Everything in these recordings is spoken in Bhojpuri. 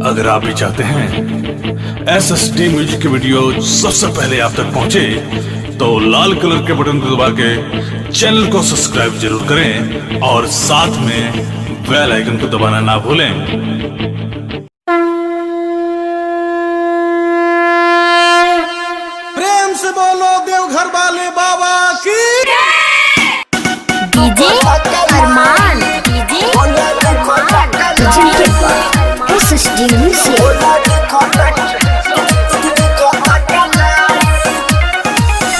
अगर आप भी चाहते हैं SSD म्यूजिक की वीडियो सबसे पहले आप तक पहुंचे, तो लाल कलर के बटन को दबा के चैनल को सब्सक्राइब जरूर करें और साथ में बेल आइकन को दबाना ना भूलें। प्रेम से बोलो देवघर वाले बाबा की। डीजे अरमान, डीजे SSD म्यूजिक।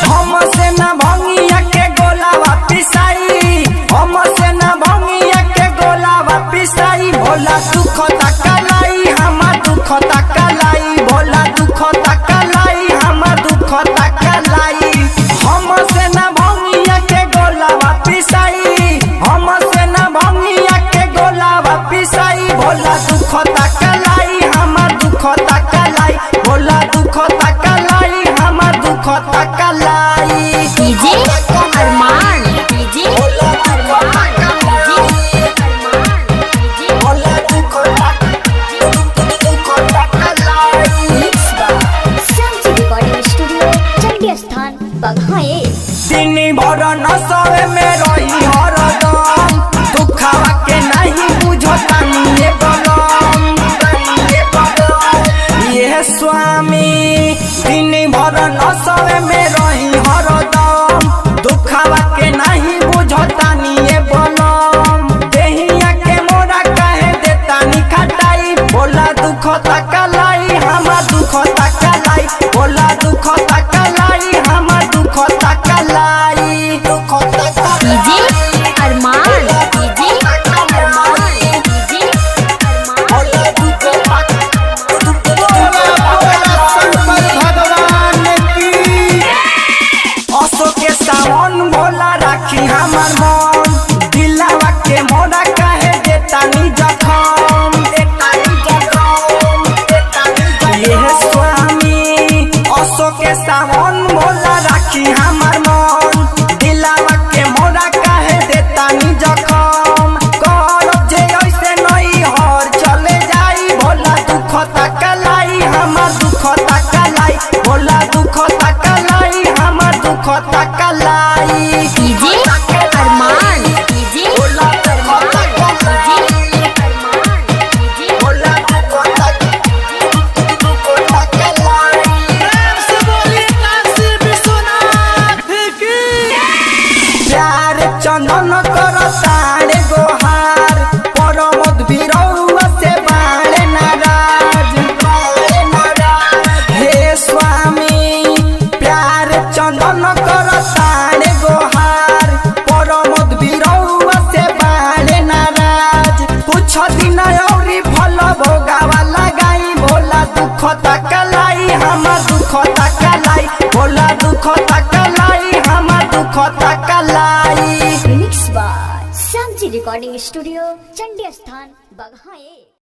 हमसे ना भंगिया के गोलावा पिसाई, हमसे ना भंगिया के गोलावा पिसाई। भोला दुख तकलाई, हमार दुख तकलाई, भोला दुख तकलाई, हमार दुख तकलाई। हमसे ना भंगिया के गोलावा पिसाई, हमसे ना भंगिया के गोलावा पिसाई। भोला दुख तकलाई, हमार दुख तकलाई, भोला दुख तकलाई, हमार दुख तकलाई। डीजे अरमान, डीजे अरमान, DJ recording studio Chandi Sthan बघाए। दिन भर नशे में रही हरदम, दुखवा के नहीं बुझता ये बलम, ये स्वामी। दिन भर नशे में रही हरदम, दुखवा के नहीं बुझता ये बलम। देहिया के मोरा कहे देता निखटाई, बोला दुख तकलाई, हमार दुख तकलाई, बोला दुख तकलाई, हमार दुख तकलाई, दुख तकलाई। डीजे अरमान, डीजे अरमान, डीजे बोला दुख भगवान की। असो के सावन भोला राखी हमार मन, दिलावा के मोरा कहे देता नी जखम, देता नी जखम, देता नी जखम। ये स्वामी असो के सावन भोला राखी हमार मन, दिलावा के मोरा कहे देता नी जखम। करब जे ऐसे नहीं हर चले जाई, भोला दुख तकलाई, हमार दुख तकलाई, भोला दुख तकलाई, हमार दुख तकलाई। डीजे अरमान, डीजे अरमान, डीजे अरमान, डीजे भोला दुख तकलाई। प्रेम से बोलिए काशी विश्वनाथ की। प्यार चंदन कर तारे गोहार, परमद बिरौआ से बाणे नाराज, बाणे नाराज। हे स्वामी प्यार चंदन कर तारे गोहार, परमद बिरौआ से बाणे नाराज। कुछ दिन औरी फल भोगावा लगाई, भोला दुख तकलाई, हमार दुख तकलाई, भोला दुख तकलाई, हमार दुख तकलाई। Mix by Shyamji recording studio Chandi Sthan बघाए।